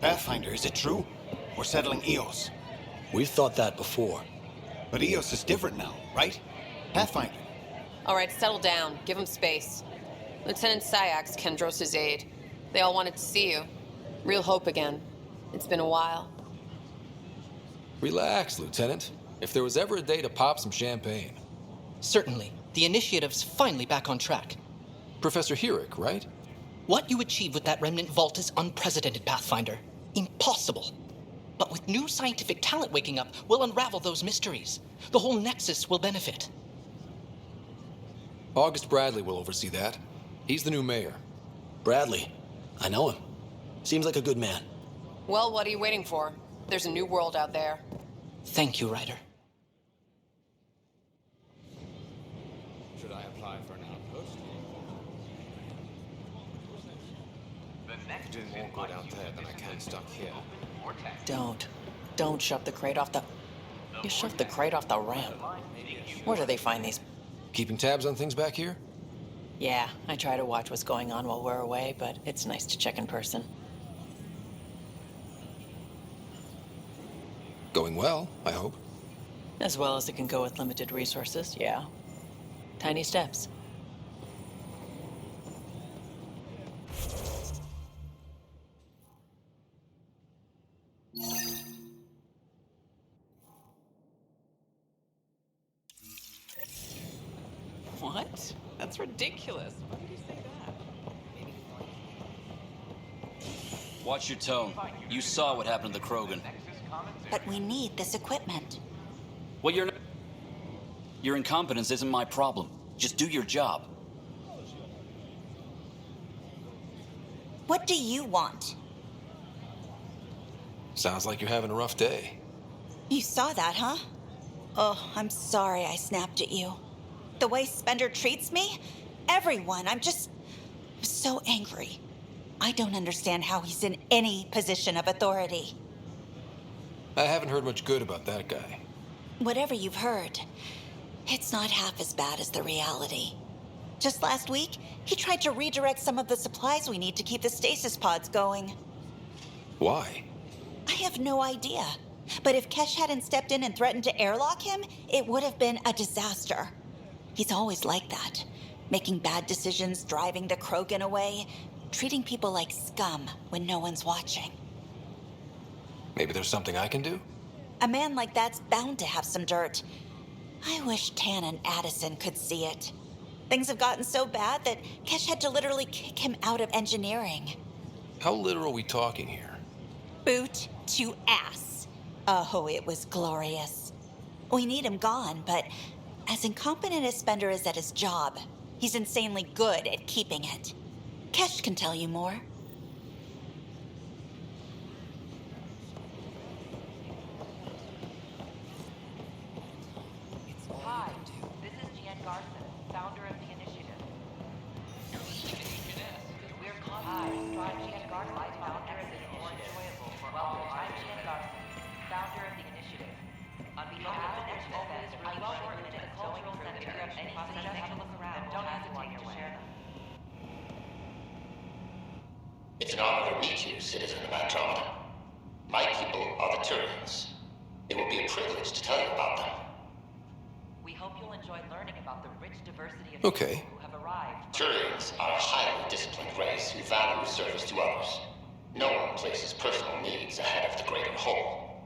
Pathfinder, is it true? We're settling Eos. We've thought that before. But Eos is different now, right? Pathfinder. All right, settle down. Give him space. Lieutenant Syax, Kendros' aide. They all wanted to see you. Real hope again. It's been a while. Relax, Lieutenant. If there was ever a day to pop some champagne. Certainly. The initiative's finally back on track. Professor Herrick, right? What you achieved with that remnant vault is unprecedented, Pathfinder. Impossible. But with new scientific talent waking up, we'll unravel those mysteries. The whole Nexus will benefit. August Bradley will oversee that. He's the new mayor. Bradley. I know him. Seems like a good man. Well, what are you waiting for? There's a new world out there. Thank you, Ryder. Should I apply for an outpost? Doing more good out there than I can stuck here. Don't shove the crate off the... You shoved the crate off the ramp. Where do they find these? Keeping tabs on things back here? Yeah, I try to watch what's going on while we're away, but it's nice to check in person. Going well, I hope. As well as it can go with limited resources, yeah. Tiny steps. What? That's ridiculous. Why did you say that? Watch your tone. You saw what happened to the Krogan. But we need this equipment. Well, your incompetence isn't my problem. Just do your job. What do you want? Sounds like you're having a rough day. You saw that, huh? Oh, I'm sorry I snapped at you. The way Spender treats me? Everyone, I'm so angry. I don't understand how he's in any position of authority. I haven't heard much good about that guy. Whatever you've heard, it's not half as bad as the reality. Just last week, he tried to redirect some of the supplies we need to keep the stasis pods going. Why? I have no idea. But if Kesh hadn't stepped in and threatened to airlock him, it would have been a disaster. He's always like that, making bad decisions, driving the Krogan away, treating people like scum when no one's watching. Maybe there's something I can do? A man like that's bound to have some dirt. I wish Tan and Addison could see it. Things have gotten so bad that Kesh had to literally kick him out of engineering. How literal are we talking here? Boot to ass. Oh, it was glorious. We need him gone, but as incompetent as Spender is at his job, he's insanely good at keeping it. Kesh can tell you more. Hi, this is Jian Garson, founder of the Initiative. We're Hi, I'm Jian Garson, founder of the Initiative. Welcome, I'm Jian Garson, founder of the Initiative. On behalf of the next event, I will shorten to the cultural center of any suggestions look around. Don't hesitate to share them. It's an honor to meet you, citizen of Andromeda. My people are the Turians. It will be a privilege to tell you about them. We hope you'll enjoy learning about the rich diversity of Okay. people who have arrived. Turians are a highly disciplined race who value service to others. No one places personal needs ahead of the greater whole.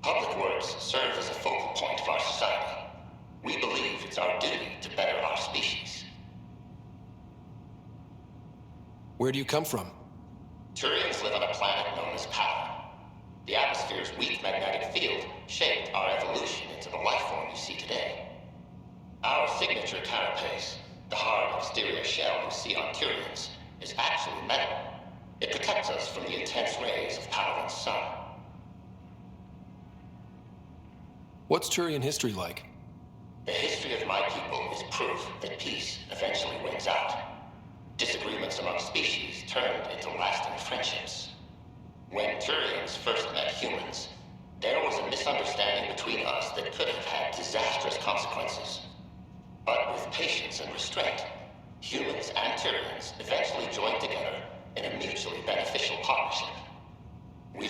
Public works serve as a focal point of our society. We believe it's our duty to better our species. Where do you come from? Turians live on a planet known as Power. The atmosphere's weak magnetic field shaped our evolution into the life form you see today. Our signature carapace, the hard exterior shell you see on Turians, is actually metal. It protects us from the intense rays of Paladin's sun. What's Turian history like? The history of my people is proof that peace eventually wins out. Disagreements among species turned into lasting friendships. When Turians first met humans, there was a misunderstanding between us that could have had disastrous consequences. But with patience and restraint, humans and Turians eventually joined together in a mutually beneficial partnership. We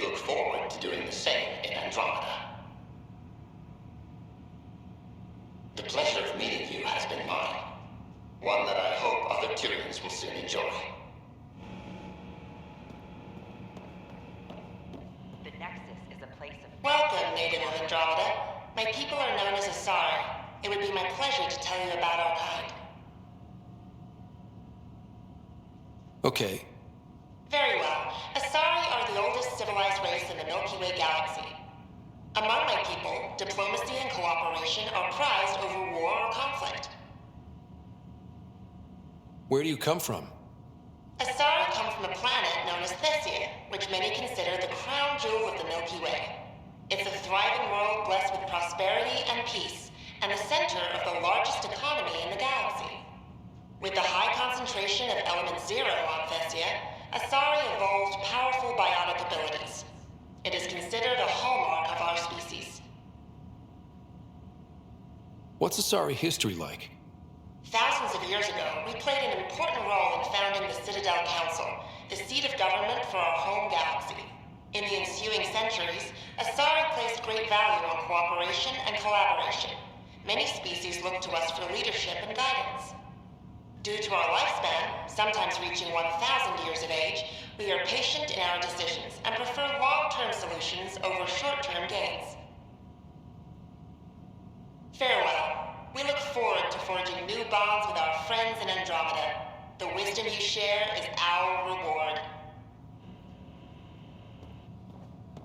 face of... Welcome, native of Andromeda. My people are known as Asari. It would be my pleasure to tell you about our kind. Okay. Very well. Asari are the oldest civilized race in the Milky Way galaxy. Among my people, diplomacy and cooperation are prized over war or conflict. Where do you come from? Asari come from a planet known as Thesia, which many consider the crown jewel of the Milky Way. It's a thriving world blessed with prosperity and peace, and the center of the largest economy in the galaxy. With the high concentration of element zero on Thesia, Asari evolved powerful biotic abilities. It is considered a hallmark of our species. What's Asari history like? Thousands of years ago, we played an important role in founding the Citadel Council, the seat of government for our home galaxy. In the ensuing centuries, Asari placed great value on cooperation and collaboration. Many species look to us for leadership and guidance. Due to our lifespan, sometimes reaching 1,000 years of age, we are patient in our decisions and prefer long-term solutions over short-term gains. Farewell. We look forward to forging new bonds with our friends in Andromeda. The wisdom you share is our reward.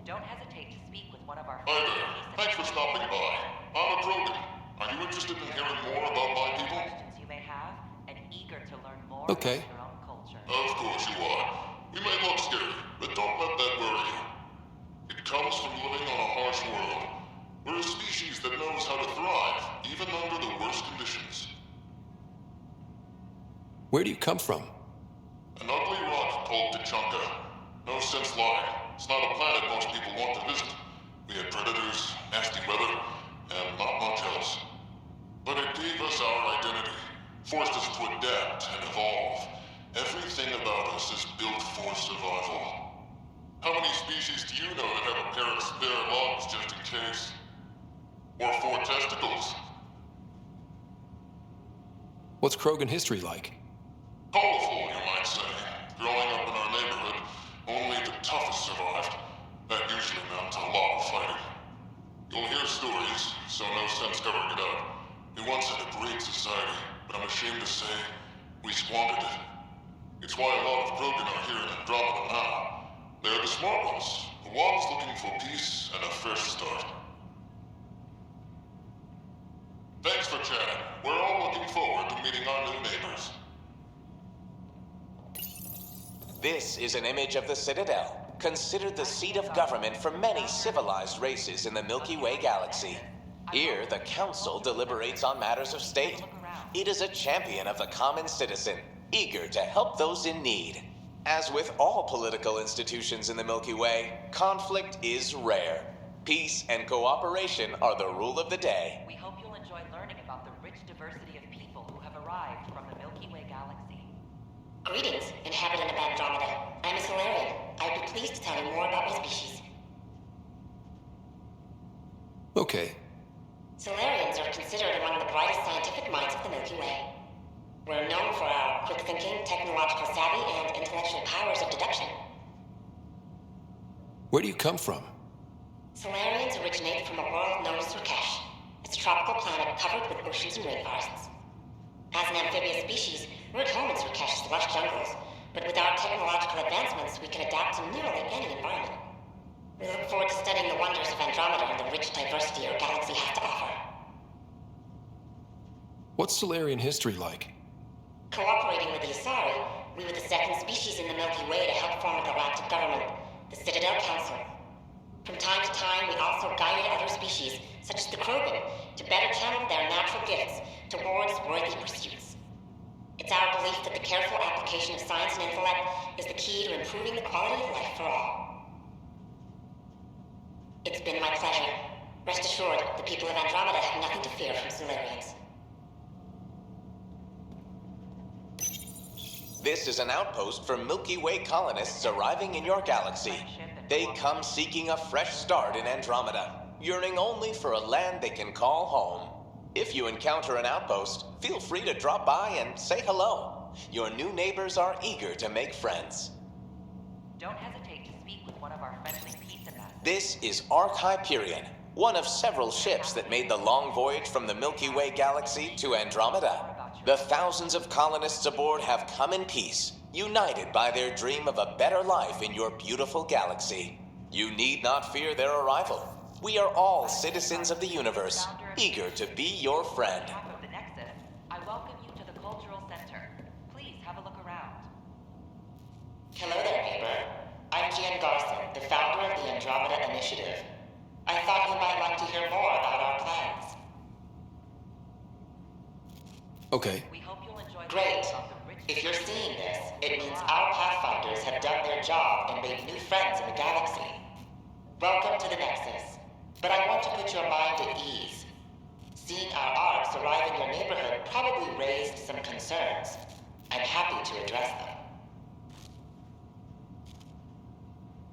Don't hesitate to speak with one of our... Hi there. Thanks for stopping by. I'm a Krogan. Are you interested in hearing more about my people? ...questions you may have, and eager to learn more Okay. about your own culture. Of course you are. We may look scary, but don't let that worry you. It comes from living on a harsh world. We're a species that knows how to thrive, even under the worst conditions. Where do you come from? An ugly rock called Tachanka. No sense lying. It's not a planet most people want to visit. We had predators, nasty weather, and not much else. But it gave us our identity, forced us to adapt and evolve. Everything about us is built for survival. How many species do you know that have a pair of spare lungs just in case? Or 4 testicles? What's Krogan history like? Colorful, you might say. Growing up in our neighborhood, only the toughest survived. That usually meant a lot of fighting. You'll hear stories, so no sense covering it up. We once had a great society, but I'm ashamed to say, we squandered it. It's why a lot of Krogan are here in Andromeda now. They're the smart ones, the ones looking for peace and a fresh start. Thanks for chatting. We're all looking forward to meeting our new neighbors. This is an image of the Citadel, considered the seat of government for many civilized races in the Milky Way galaxy. Here, the Council deliberates on matters of state. It is a champion of the common citizen, eager to help those in need. As with all political institutions in the Milky Way, conflict is rare. Peace and cooperation are the rule of the day. We hope you'll enjoy learning about the rich diversity of people who have arrived from the Milky Way galaxy. Greetings, inhabitant of Andromeda. I'm a Solarian. I'd be pleased to tell you more about my species. Okay. Solarians are considered among the brightest scientific minds of the Milky Way. We're known for our quick thinking, technological savvy, and intellectual powers of deduction. Where do you come from? Solarians originate from a world known as Surkesh. It's a tropical planet covered with oceans and rainforests. As an amphibious species, we're at home in Surkesh's lush jungles, but with our technological advancements, we can adapt to nearly any environment. We look forward to studying the wonders of Andromeda and the rich diversity our galaxy has to offer. What's Solarian history like? Cooperating with the Asari, we were the second species in the Milky Way to help form a galactic government, the Citadel Council. From time to time, we also guided other species, such as the Krogan, to better channel their natural gifts towards worthy pursuits. It's our belief that the careful application of science and intellect is the key to improving the quality of life for all. It's been my pleasure. Rest assured, the people of Andromeda have nothing to fear from Solarians. This is an outpost for Milky Way colonists arriving in your galaxy. They come seeking a fresh start in Andromeda, yearning only for a land they can call home. If you encounter an outpost, feel free to drop by and say hello. Your new neighbors are eager to make friends. Don't hesitate to speak with one of our friendly peace ambassadors. This is Ark Hyperion, one of several ships that made the long voyage from the Milky Way galaxy to Andromeda. The thousands of colonists aboard have come in peace, united by their dream of a better life in your beautiful galaxy. You need not fear their arrival. We are all citizens of the universe, eager to be your friend. Of the Nexus, I welcome you to the Cultural Center. Please have a look around. Hello there, neighbor. I'm Jian Garson, the founder of the Andromeda Initiative. I thought you might like to hear more about our plans. Okay. We hope you'll enjoy Great. If you're seeing this, it means our Pathfinders have done their job and made new friends in the galaxy. Welcome to the Nexus. But I want to put your mind at ease. Seeing our arcs arrive in your neighborhood probably raised some concerns. I'm happy to address them.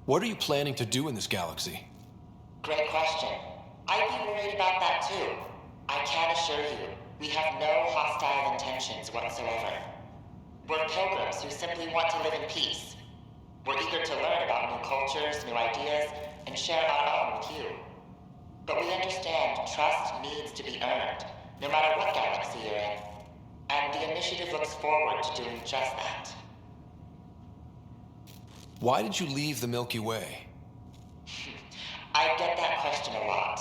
What are you planning to do in this galaxy? Great question. I'd be worried about that too. I can assure you, we have no hostile intentions whatsoever. We're pilgrims who simply want to live in peace. We're eager to learn about new cultures, new ideas, and share our own with you. But we understand trust needs to be earned, no matter what galaxy you're in. And the initiative looks forward to doing just that. Why did you leave the Milky Way? I get that question a lot.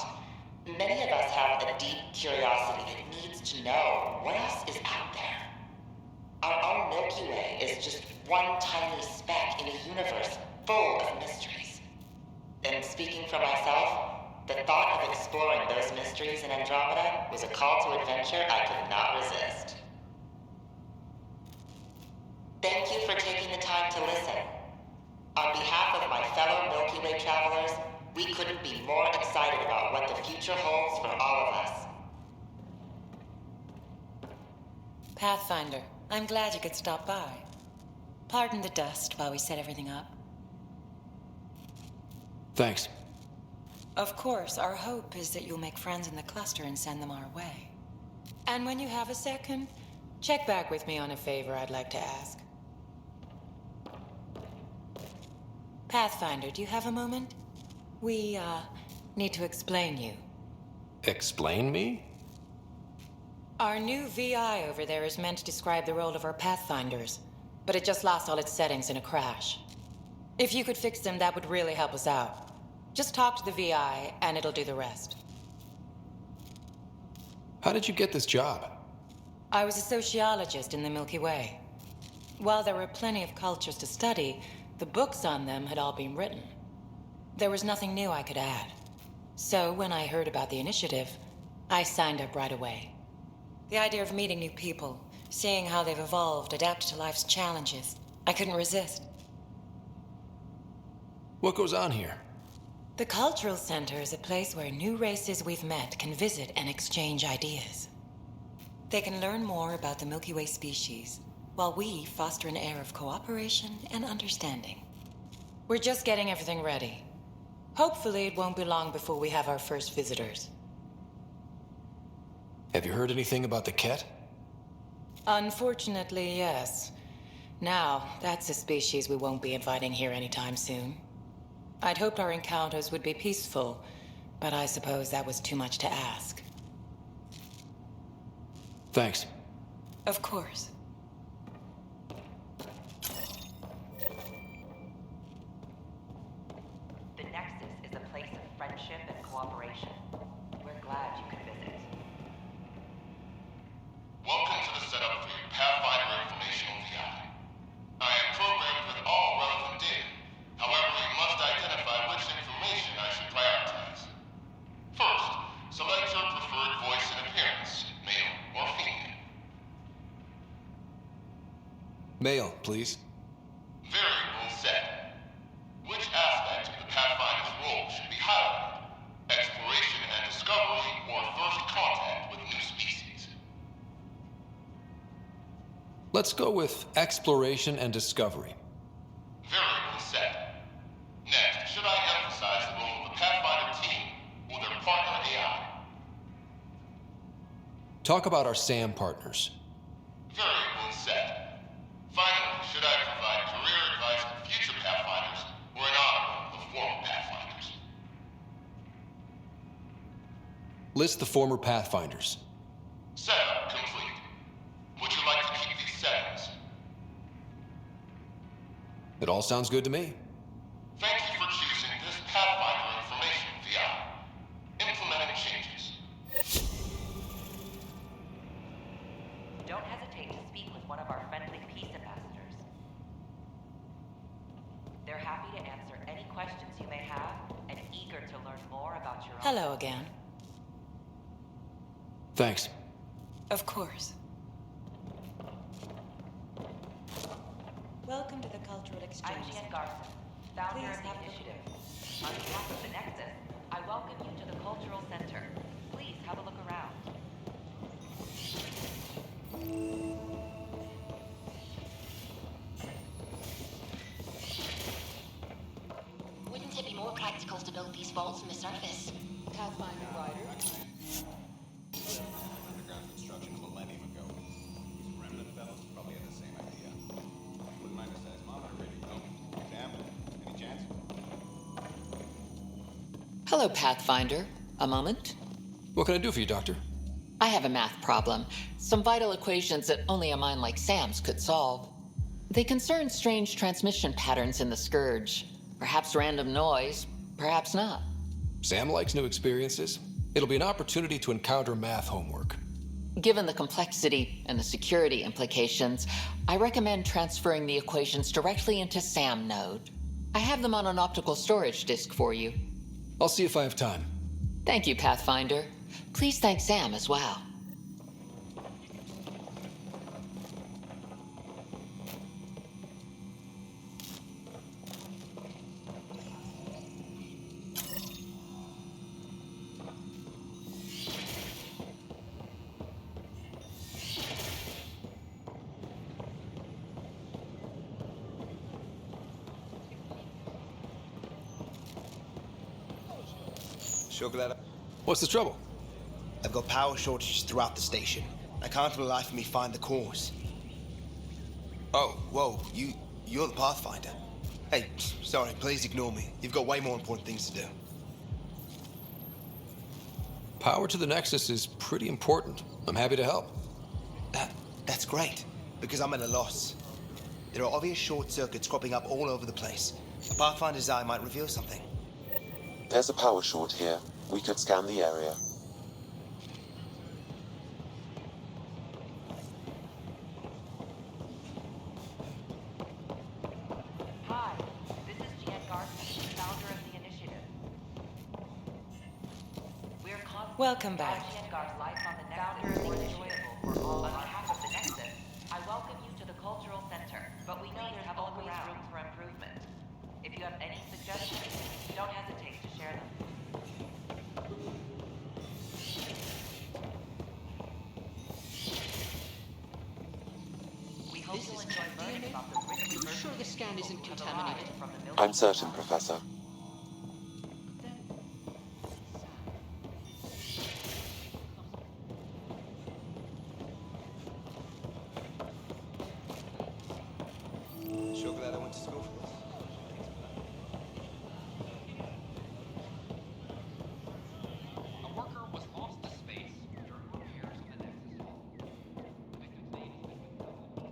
Many of us have a deep curiosity that needs to know what else is out there. Our own Milky Way is just one tiny speck in a universe full of mysteries. And speaking for myself, the thought of exploring those mysteries in Andromeda was a call to adventure I could not resist. Thank you for taking the time to listen. On behalf of my fellow Milky Way travelers, we couldn't be more excited about what the future holds for all of us. Pathfinder, I'm glad you could stop by. Pardon the dust while we set everything up. Thanks. Of course, our hope is that you'll make friends in the cluster and send them our way. And when you have a second, check back with me on a favor I'd like to ask. Pathfinder, do you have a moment? We, need to explain you. Explain me? Our new VI over there is meant to describe the role of our Pathfinders, but it just lost all its settings in a crash. If you could fix them, that would really help us out. Just talk to the VI, and it'll do the rest. How did you get this job? I was a sociologist in the Milky Way. While there were plenty of cultures to study, the books on them had all been written. There was nothing new I could add. So when I heard about the initiative, I signed up right away. The idea of meeting new people, seeing how they've evolved, adapted to life's challenges, I couldn't resist. What goes on here? The Cultural Center is a place where new races we've met can visit and exchange ideas. They can learn more about the Milky Way species, while we foster an air of cooperation and understanding. We're just getting everything ready. Hopefully it won't be long before we have our first visitors. Have you heard anything about the Ket? Unfortunately, yes. Now, that's a species we won't be inviting here anytime soon. I'd hoped our encounters would be peaceful, but I suppose that was too much to ask. Thanks. Of course. The Nexus is a place of friendship and cooperation. We're glad you could visit. Welcome to the setup for your Pathfinder Informational VI. I am programmed with all relevant data. However, you must identify which information I should prioritize. First, select your preferred voice and appearance, male or female. Male, please. Variable set. Which aspect of the Pathfinder's role should be highlighted? Exploration and discovery, or first contact with new species? Let's go with exploration and discovery. Variable set. Next, should I emphasize the role of the Pathfinder team or their partner AI? Talk about our SAM partners. Variable set. Finally, should I provide career advice for future Pathfinders or an honor of former Pathfinders? List the former Pathfinders. Setup complete. Would you like to keep these settings? It all sounds good to me. Thank you for choosing this Pathfinder information VI. Implementing changes. Don't hesitate to speak with one of our friendly peace ambassadors. They're happy to answer any questions you may have and eager to learn more about your own. Hello again. Thanks. Of course. Welcome to the Cultural Exchange. I'm Jian Garson, founder of the initiative. On behalf of the Nexus, I welcome you to the Cultural Center. Please have a look around. Wouldn't it be more practical to build these vaults from the surface? Pathfinder Rider. Underground construction a millennium ago. These remnant fellows probably had the same idea. Wouldn't mind a seismometer reading, though. Sam, any chance? Hello, Pathfinder. A moment? What can I do for you, Doctor? I have a math problem. Some vital equations that only a mind like Sam's could solve. They concern strange transmission patterns in the Scourge. Perhaps random noise, perhaps not. Sam likes new experiences. It'll be an opportunity to encounter math homework. Given the complexity and the security implications, I recommend transferring the equations directly into SAM node. I have them on an optical storage disk for you. I'll see if I have time. Thank you, Pathfinder. Please thank Sam as well. Sure glad What's the trouble? I've got power shortages throughout the station. I can't for the life of me find the cause. Oh, whoa, you're the Pathfinder. Hey, sorry, please ignore me. You've got way more important things to do. Power to the Nexus is pretty important. I'm happy to help. That's great, because I'm at a loss. There are obvious short circuits cropping up all over the place. A Pathfinder's eye might reveal something. There's a power short here. We could scan the area. Hi, this is Jian Garson, founder of the initiative. We're Welcome back. Jian Garson, life on the Nexus more enjoyable for all. On behalf of the Nexus, I welcome you to the Cultural Center, but we know there's always room for improvement. If you have any suggestions, don't hesitate to share them. We hope you'll enjoy learning about the rich Are you sure the scan isn't contaminated? I'm certain, Professor. Sure glad I went to school for this. A worker was lost to space during repairs on the Nexus hull. A complaint has been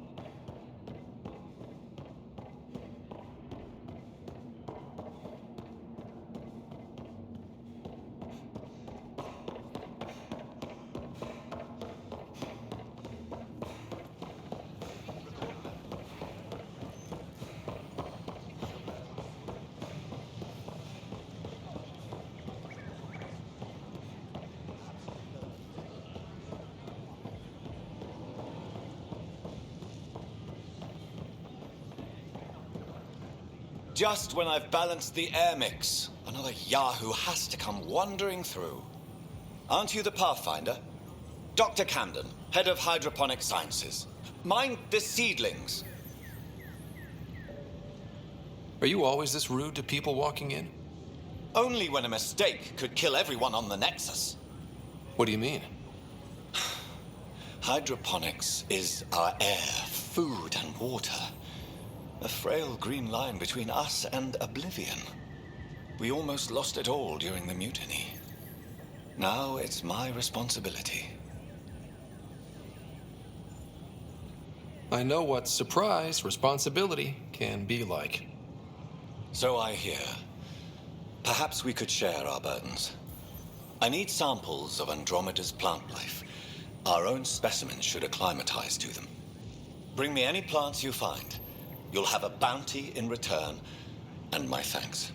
Just when I've balanced the air mix, another Yahoo has to come wandering through. Aren't you the Pathfinder? Dr. Camden, head of hydroponic sciences. Mind the seedlings. Are you always this rude to people walking in? Only when a mistake could kill everyone on the Nexus. What do you mean? Hydroponics is our air, food, and water. A frail green line between us and oblivion. We almost lost it all during the mutiny. Now it's my responsibility. I know what surprise responsibility can be like. So I hear. Perhaps we could share our burdens. I need samples of Andromeda's plant life. Our own specimens should acclimatize to them. Bring me any plants you find. You'll have a bounty in return, and my thanks.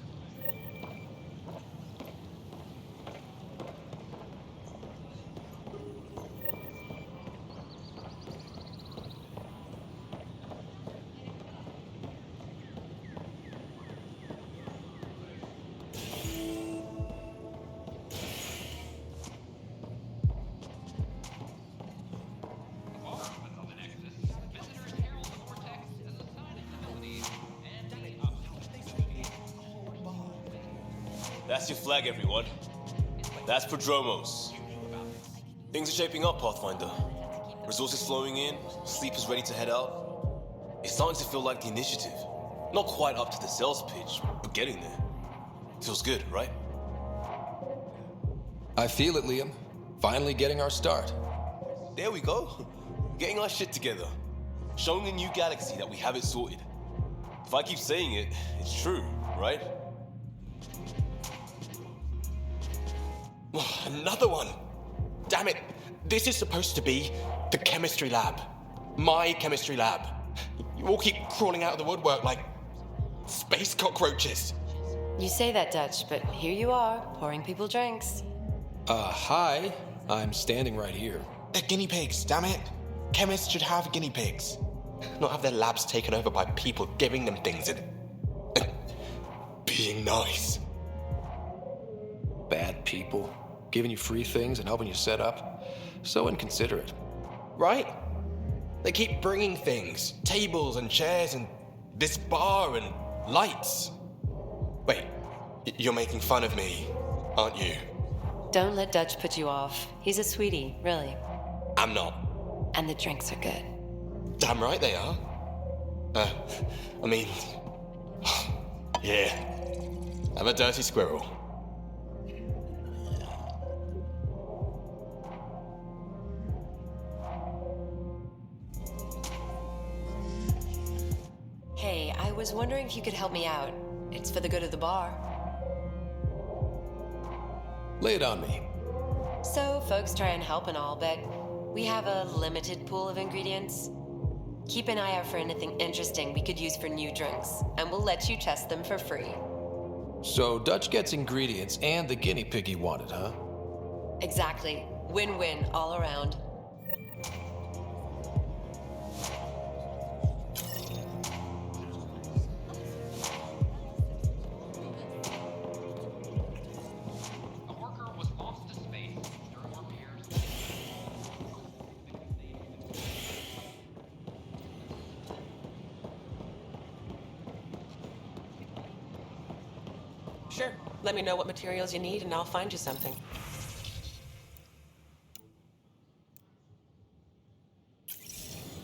That's your flag, everyone. That's Prodromos. Things are shaping up, Pathfinder. Resources flowing in, sleepers ready to head out. It's starting to feel like the initiative. Not quite up to the sales pitch, but getting there. Feels good, right? I feel it, Liam. Finally getting our start. There we go. Getting our shit together. Showing the new galaxy that we have it sorted. If I keep saying it, it's true, right? Another one! Damn it! This is supposed to be the chemistry lab. My chemistry lab. You all keep crawling out of the woodwork like space cockroaches. You say that, Dutch, but here you are, pouring people drinks. Hi. I'm standing right here. They're guinea pigs, damn it. Chemists should have guinea pigs. Not have their labs taken over by people giving them things and being nice. Bad people. Giving you free things and helping you set up. So inconsiderate. Right? They keep bringing things. Tables and chairs and this bar and lights. Wait, you're making fun of me, aren't you? Don't let Dutch put you off. He's a sweetie, really. I'm not. And the drinks are good. Damn right they are. I mean... yeah. I'm a dirty squirrel. Hey, I was wondering if you could help me out. It's for the good of the bar. Lay it on me. So, folks try and help and all, but we have a limited pool of ingredients. Keep an eye out for anything interesting we could use for new drinks, and we'll let you test them for free. So Dutch gets ingredients and the guinea pig he wanted, huh? Exactly. Win-win all around. Sure. Let me know what materials you need and I'll find you something.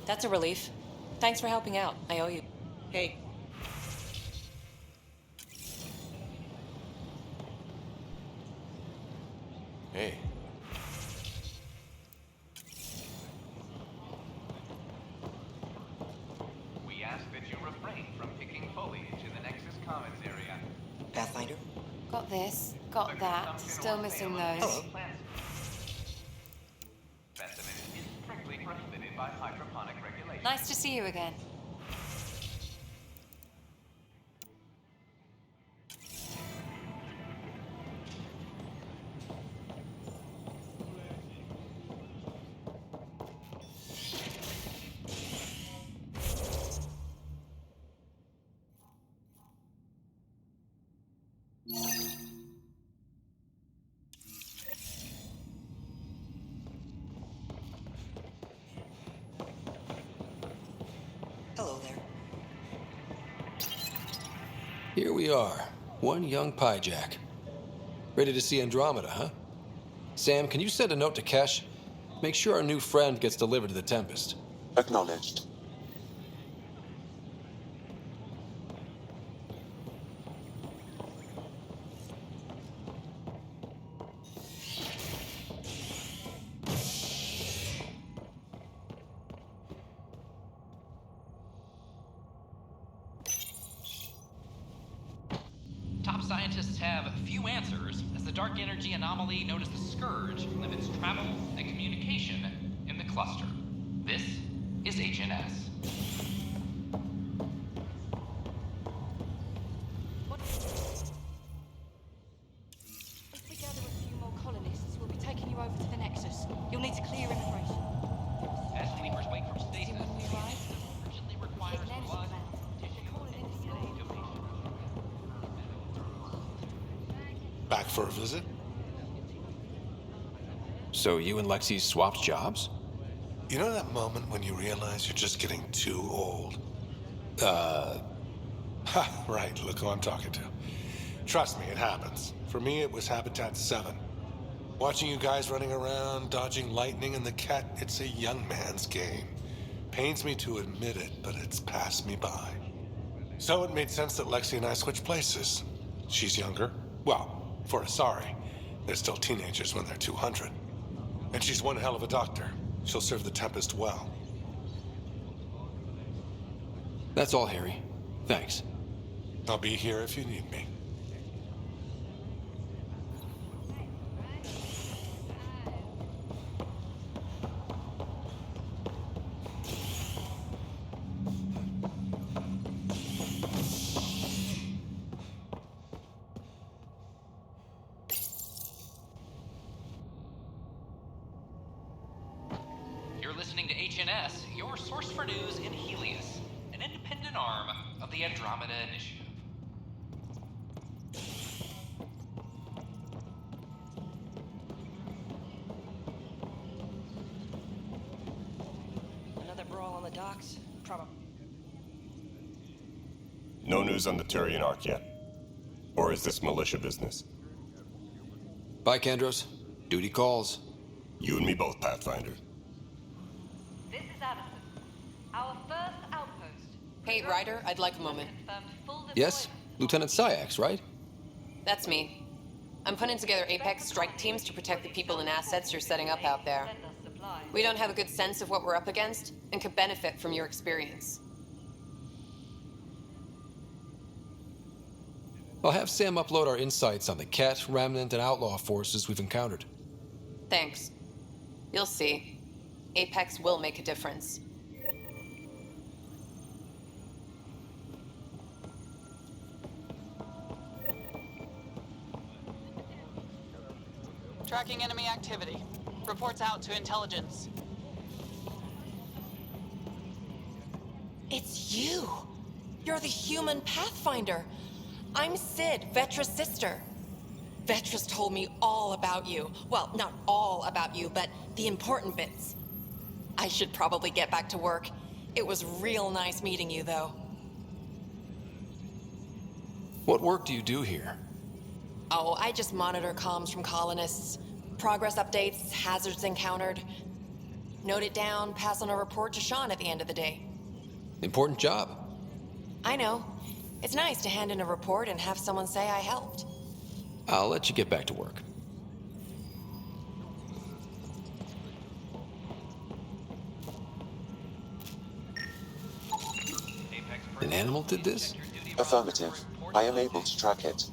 That's a relief. Thanks for helping out. I owe you. Hey. Hey. We ask that you refrain from picking foliage in the Nexus Commons area. Pathfinder? Got this, got that. Still missing those. Hello. Specimen is strictly prohibited by hydroponic regulations. Nice to see you again. Hello there. Here we are, one young piejack. Ready to see Andromeda, huh? Sam, can you send a note to Kesh? Make sure our new friend gets delivered to the Tempest. Acknowledged. scientists have few answers, as the dark energy anomaly known as the Scourge limits travel and communication in the cluster. This is HNS. If we gather a few more colonists, we'll be taking you over to the Nexus. You'll need to clear immigration. As sleepers wake from stasis, When we arrive, urgently requires take an energy blood, command. They're calling in for you. Back for a visit? So you and Lexi swapped jobs? You know that moment when you realize you're just getting too old? Right, look who I'm talking to. Trust me, it happens. For me, it was Habitat 7. Watching you guys running around, dodging lightning and the cat, it's a young man's game. Pains me to admit it, but it's passed me by. So it made sense that Lexi and I switched places. She's younger. Well, for Asari. They're still teenagers when they're 200. And she's one hell of a doctor. She'll serve the Tempest well. That's all, Harry. Thanks. I'll be here if you need me. You're listening to HNS, your source for news in Helios, an independent arm of the Andromeda Initiative. Another brawl on the docks? Probably. No news on the Turian Ark yet? Or is this militia business? Bye, Kandros. Duty calls. You and me both, Pathfinder. This is Addison. Our first outpost. Hey, Ryder, I'd like a moment. Yes? Lieutenant Syax, right? That's me. I'm putting together Apex strike teams to protect the people and assets you're setting up out there. We don't have a good sense of what we're up against and could benefit from your experience. I'll have Sam upload our insights on the Ket, Remnant, and Outlaw forces we've encountered. Thanks. You'll see. Apex will make a difference. Tracking enemy activity. Reports out to intelligence. It's you! You're the human Pathfinder. I'm Sid, Vetra's sister. Vetra's told me all about you. Well, not all about you, but the important bits. I should probably get back to work. It was real nice meeting you, though. What work do you do here? Oh, I just monitor comms from colonists. Progress updates, hazards encountered. Note it down, pass on a report to Sean at the end of the day. Important job. I know. It's nice to hand in a report and have someone say I helped. I'll let you get back to work. An animal did this? Affirmative. I am able to track it.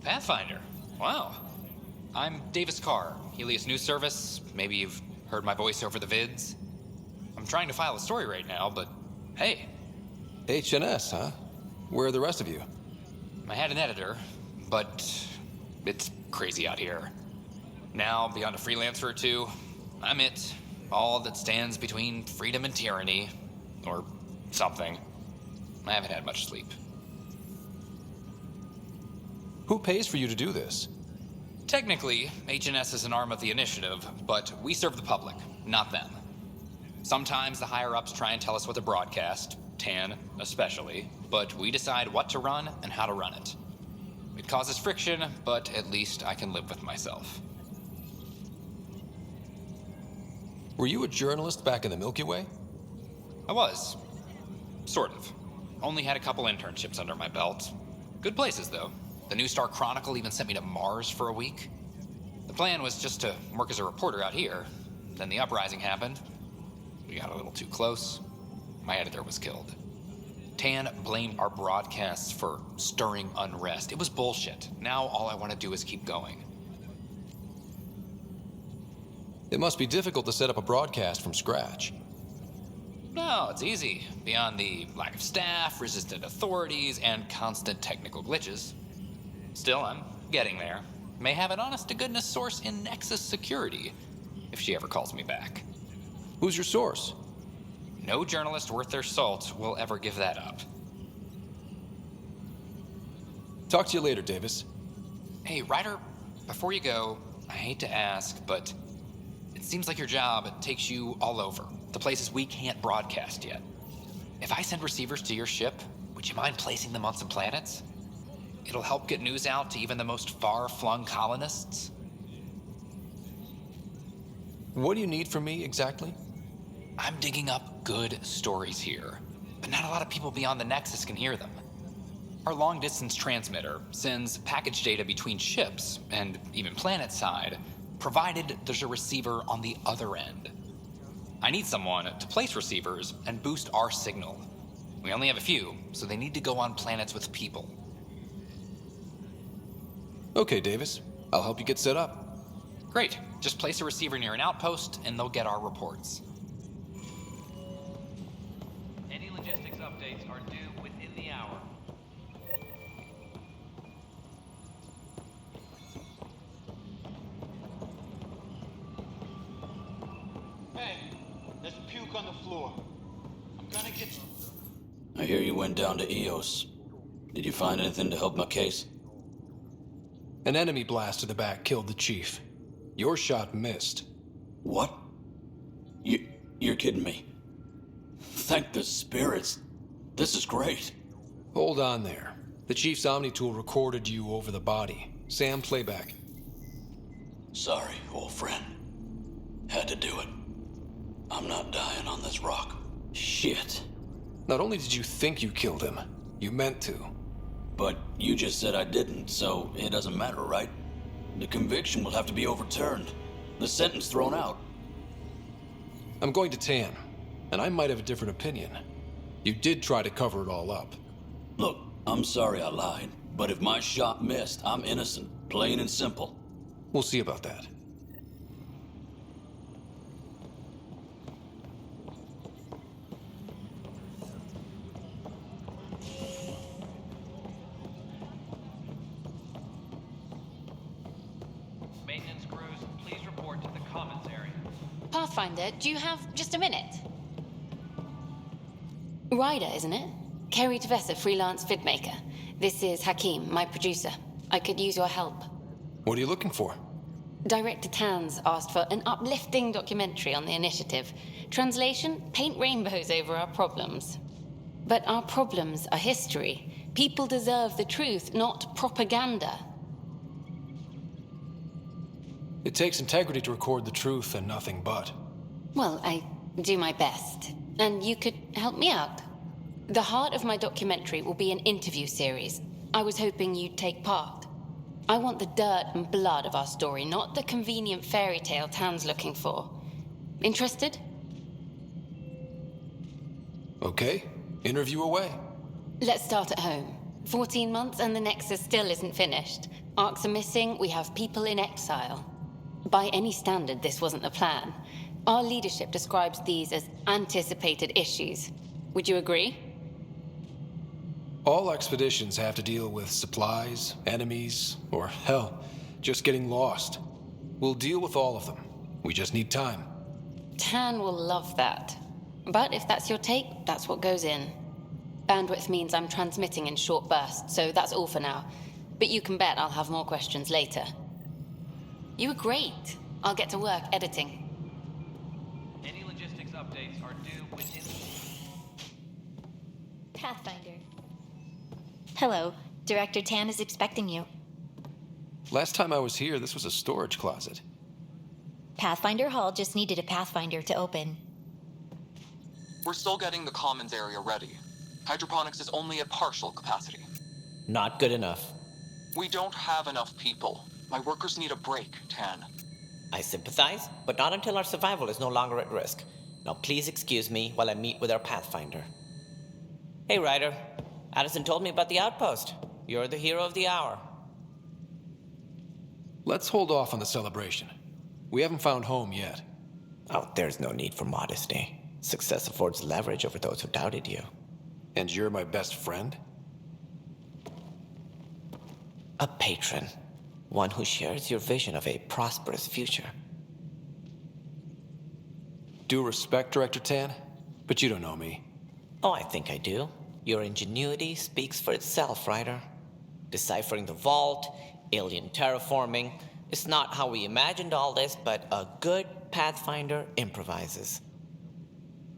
Pathfinder. Wow. I'm Davis Carr, Helios News Service. Maybe you've heard my voice over the vids. I'm trying to file a story right now, but hey. HNS, huh? Where are the rest of you? I had an editor, but it's crazy out here. Now, beyond a freelancer or two, I'm it. All that stands between freedom and tyranny. Or something. I haven't had much sleep. Who pays for you to do this? Technically, HNS is an arm of the Initiative, but we serve the public, not them. Sometimes the higher-ups try and tell us what to broadcast, TAN especially, but we decide what to run and how to run it. It causes friction, but at least I can live with myself. Were you a journalist back in the Milky Way? I was. Sort of. Only had a couple internships under my belt. Good places, though. The New Star Chronicle even sent me to Mars for a week. The plan was just to work as a reporter out here. Then the uprising happened. We got a little too close. My editor was killed. Tan blamed our broadcasts for stirring unrest. It was bullshit. Now all I want to do is keep going. It must be difficult to set up a broadcast from scratch. No, it's easy. Beyond the lack of staff, resistant authorities, and constant technical glitches. Still, I'm getting there. May have an honest-to-goodness source in Nexus Security, if she ever calls me back. Who's your source? No journalist worth their salt will ever give that up. Talk to you later, Davis. Hey, Ryder, before you go, I hate to ask, but it seems like your job takes you all over, the places we can't broadcast yet. If I send receivers to your ship, would you mind placing them on some planets? It'll help get news out to even the most far-flung colonists. What do you need from me, exactly? I'm digging up good stories here, but not a lot of people beyond the Nexus can hear them. Our long-distance transmitter sends package data between ships, and even planet-side, provided there's a receiver on the other end. I need someone to place receivers and boost our signal. We only have a few, so they need to go on planets with people. Okay, Davis. I'll help you get set up. Great. Just place a receiver near an outpost, and they'll get our reports. Any logistics updates are due within the hour. Hey, there's puke on the floor. I'm gonna get... I hear you went down to Eos. Did you find anything to help my case? An enemy blast to the back killed the chief. Your shot missed. What? You're kidding me. Thank the spirits. This is great. Hold on there. The chief's Omni tool recorded you over the body. Sam, playback. Sorry, old friend. Had to do it. I'm not dying on this rock. Shit. Not only did you think you killed him, you meant to. But you just said I didn't, so it doesn't matter, right? The conviction will have to be overturned. The sentence thrown out. I'm going to Tan, and I might have a different opinion. You did try to cover it all up. Look, I'm sorry I lied, but if my shot missed, I'm innocent. Plain and simple. We'll see about that. Maintenance crews, please report to the commons area. Pathfinder, do you have just a minute? Ryder, isn't it? Kerry Tavessa, freelance vidmaker. This is Hakeem, my producer. I could use your help. What are you looking for? Director Tanz asked for an uplifting documentary on the initiative. Translation, paint rainbows over our problems. But our problems are history. People deserve the truth, not propaganda. It takes integrity to record the truth and nothing but. Well, I do my best. And you could help me out. The heart of my documentary will be an interview series. I was hoping you'd take part. I want the dirt and blood of our story, not the convenient fairy tale Tan's looking for. Interested? Okay, interview away. Let's start at home. 14 months and the Nexus still isn't finished. Arcs are missing, we have people in exile. By any standard, this wasn't the plan. Our leadership describes these as anticipated issues. Would you agree? All expeditions have to deal with supplies, enemies, or hell, just getting lost. We'll deal with all of them. We just need time. Tan will love that. But if that's your take, that's what goes in. Bandwidth means I'm transmitting in short bursts, so that's all for now. But you can bet I'll have more questions later. You were great. I'll get to work editing. Any logistics updates are due within... Pathfinder. Hello. Director Tan is expecting you. Last time I was here, this was a storage closet. Pathfinder Hall just needed a Pathfinder to open. We're still getting the commons area ready. Hydroponics is only at partial capacity. Not good enough. We don't have enough people. My workers need a break, Tan. I sympathize, but not until our survival is no longer at risk. Now please excuse me while I meet with our Pathfinder. Hey, Ryder. Addison told me about the outpost. You're the hero of the hour. Let's hold off on the celebration. We haven't found home yet. Oh, there's no need for modesty. Success affords leverage over those who doubted you. And you're my best friend? A patron. One who shares your vision of a prosperous future. Due respect, Director Tan, but you don't know me. Oh, I think I do. Your ingenuity speaks for itself, Ryder. Deciphering the vault, alien terraforming. It's not how we imagined all this, but a good Pathfinder improvises.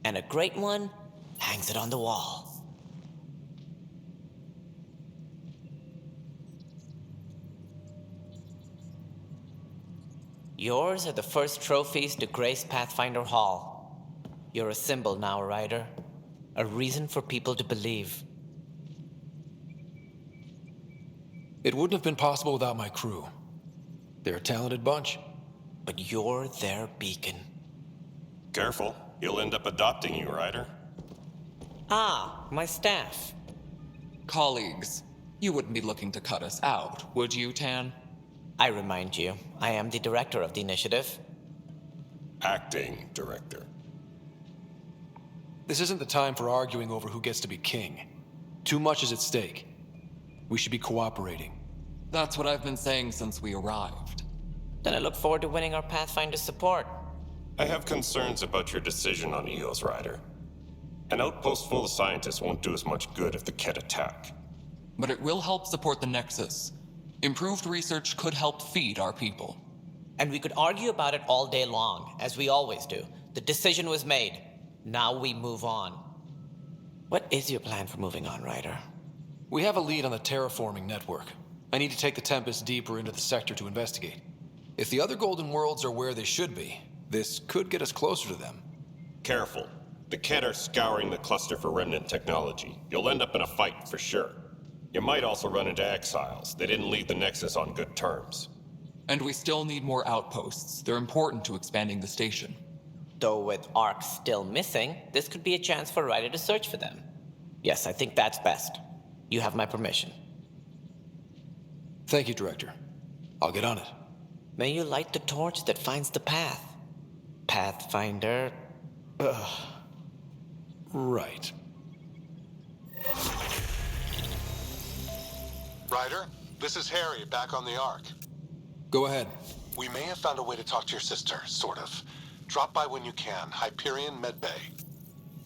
And a great one hangs it on the wall. Yours are the first trophies to grace Pathfinder Hall. You're a symbol now, Ryder. A reason for people to believe. It wouldn't have been possible without my crew. They're a talented bunch. But you're their beacon. Careful, he'll end up adopting you, Ryder. Ah, my staff. Colleagues, you wouldn't be looking to cut us out, would you, Tan? I remind you, I am the director of the initiative. Acting director. This isn't the time for arguing over who gets to be king. Too much is at stake. We should be cooperating. That's what I've been saying since we arrived. Then I look forward to winning our Pathfinder support. I have concerns about your decision on EOS, Ryder. An outpost full of scientists won't do as much good if the Kett attack. But it will help support the Nexus. Improved research could help feed our people. And we could argue about it all day long, as we always do. The decision was made. Now we move on. What is your plan for moving on, Ryder? We have a lead on the terraforming network. I need to take the Tempest deeper into the sector to investigate. If the other Golden Worlds are where they should be, this could get us closer to them. Careful. The Kett are scouring the cluster for remnant technology. You'll end up in a fight for sure. You might also run into exiles. They didn't leave the Nexus on good terms. And we still need more outposts. They're important to expanding the station. Though with Ark still missing, this could be a chance for Ryder to search for them. Yes, I think that's best. You have my permission. Thank you, Director. I'll get on it. May you light the torch that finds the path. Pathfinder... Ugh. Right. Ryder, this is Harry, back on the Ark. Go ahead. We may have found a way to talk to your sister, sort of. Drop by when you can. Hyperion Medbay.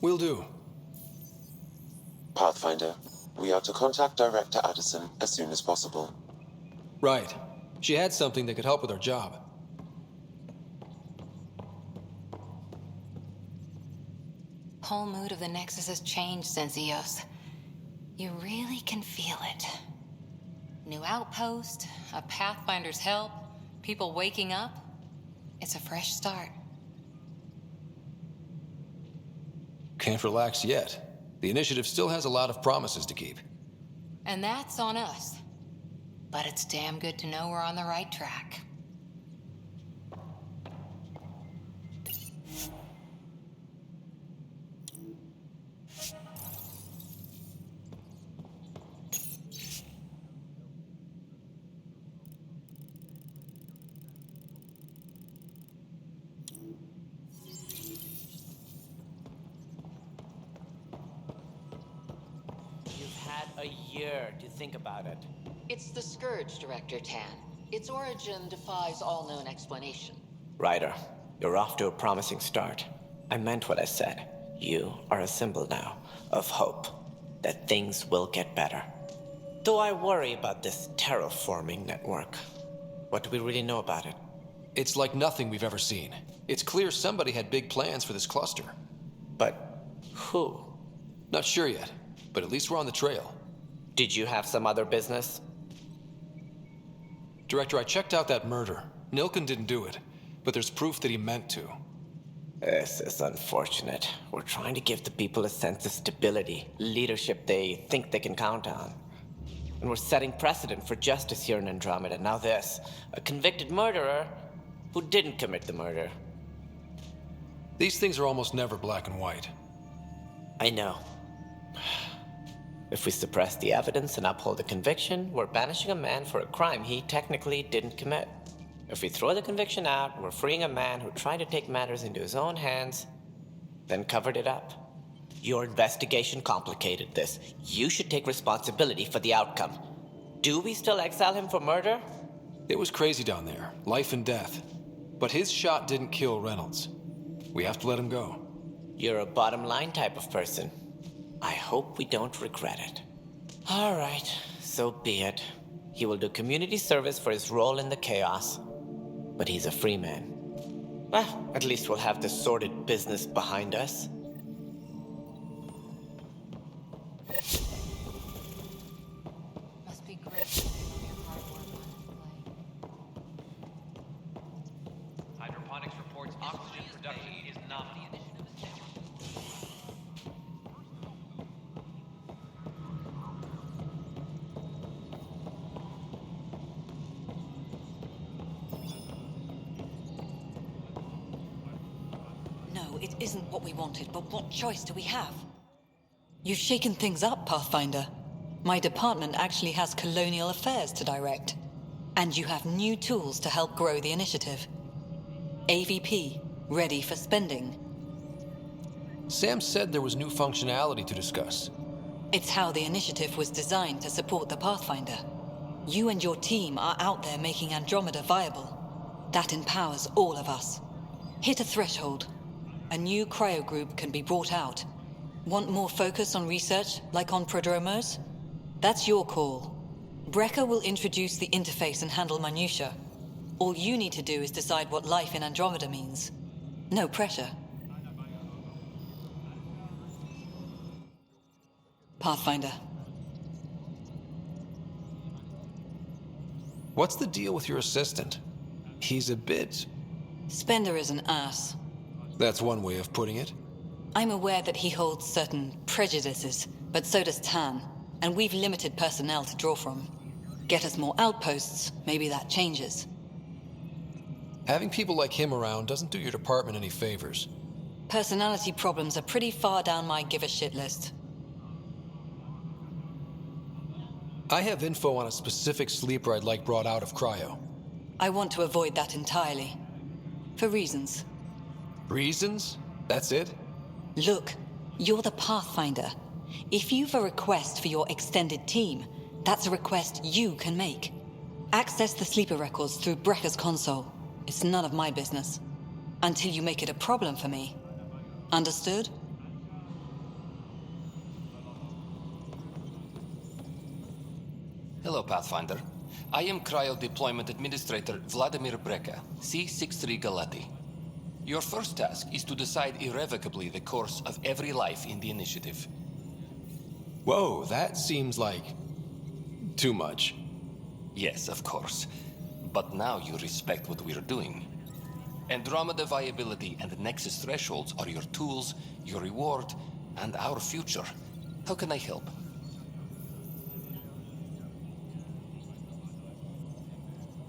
Will do. Pathfinder, we are to contact Director Addison as soon as possible. Right. She had something that could help with our job. Whole mood of the Nexus has changed since EOS. You really can feel it. New outpost, a Pathfinder's help, people waking up. It's a fresh start. Can't relax yet. The initiative still has a lot of promises to keep. And that's on us. But it's damn good to know we're on the right track. A year to think about it. It's the Scourge, Director Tan. Its origin defies all known explanation. Ryder, you're off to a promising start. I meant what I said. You are a symbol now of hope that things will get better. Though I worry about this terraforming network. What do we really know about it? It's like nothing we've ever seen. It's clear somebody had big plans for this cluster. But who? Not sure yet, but at least we're on the trail. Did you have some other business? Director, I checked out that murder. Nilken didn't do it, but there's proof that he meant to. This is unfortunate. We're trying to give the people a sense of stability, leadership they think they can count on. And we're setting precedent for justice here in Andromeda. Now this, a convicted murderer who didn't commit the murder. These things are almost never black and white. I know. If we suppress the evidence and uphold the conviction, we're banishing a man for a crime he technically didn't commit. If we throw the conviction out, we're freeing a man who tried to take matters into his own hands, then covered it up. Your investigation complicated this. You should take responsibility for the outcome. Do we still exile him for murder? It was crazy down there, life and death. But his shot didn't kill Reynolds. We have to let him go. You're a bottom line type of person. I hope we don't regret it. All right, so be it. He will do community service for his role in the chaos. But he's a free man. Well, at least we'll have the sordid business behind us. Must be great. Hydroponics reports oxygen production is nominal. No, it isn't what we wanted, but what choice do we have? You've shaken things up, Pathfinder. My department actually has colonial affairs to direct. And you have new tools to help grow the initiative. AVP, ready for spending. Sam said there was new functionality to discuss. It's how the initiative was designed to support the Pathfinder. You and your team are out there making Andromeda viable. That empowers all of us. Hit a threshold. A new cryo group can be brought out. Want more focus on research, like on prodromos? That's your call. Brecker will introduce the interface and handle minutiae. All you need to do is decide what life in Andromeda means. No pressure. Pathfinder. What's the deal with your assistant? He's a bit... Spender is an ass. That's one way of putting it. I'm aware that he holds certain prejudices, but so does Tan, and we've limited personnel to draw from. Get us more outposts, maybe that changes. Having people like him around doesn't do your department any favors. Personality problems are pretty far down my give-a-shit list. I have info on a specific sleeper I'd like brought out of cryo. I want to avoid that entirely. For reasons. Reasons? That's it? Look, you're the Pathfinder. If you've a request for your extended team, that's a request you can make. Access the sleeper records through Brecker's console. It's none of my business. Until you make it a problem for me. Understood? Hello, Pathfinder. I am Cryo Deployment Administrator Vladimir Breca, C-63 Galati. Your first task is to decide irrevocably the course of every life in the initiative. Whoa, that seems like... too much. Yes, of course. But now you respect what we're doing. Andromeda viability and Nexus thresholds are your tools, your reward, and our future. How can I help?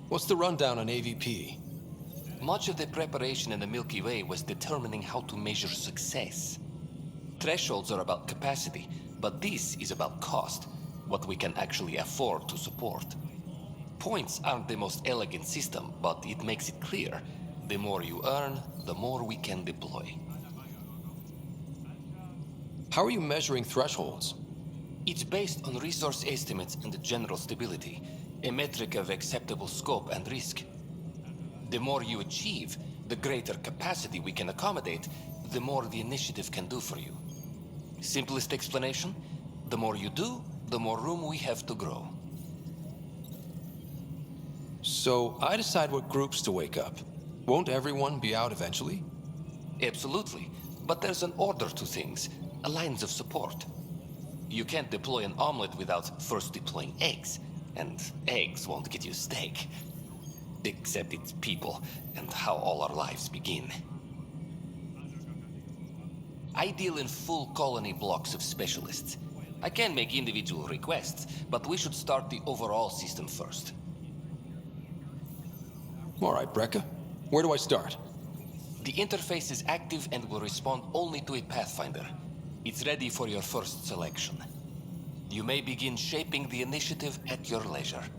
What's the rundown on AVP? Much of the preparation in the Milky Way was determining how to measure success. Thresholds are about capacity, but this is about cost, what we can actually afford to support. Points aren't the most elegant system, but it makes it clear. The more you earn, the more we can deploy. How are you measuring thresholds? It's based on resource estimates and general stability, a metric of acceptable scope and risk. The more you achieve, the greater capacity we can accommodate, the more the initiative can do for you. Simplest explanation, the more you do, the more room we have to grow. So I decide what groups to wake up. Won't everyone be out eventually? Absolutely, but there's an order to things, lines of support. You can't deploy an omelet without first deploying eggs, and eggs won't get you steak. Except it's people, and how all our lives begin. I deal in full colony blocks of specialists. I can make individual requests, but we should start the overall system first. All right, Breca. Where do I start? The interface is active and will respond only to a Pathfinder. It's ready for your first selection. You may begin shaping the initiative at your leisure.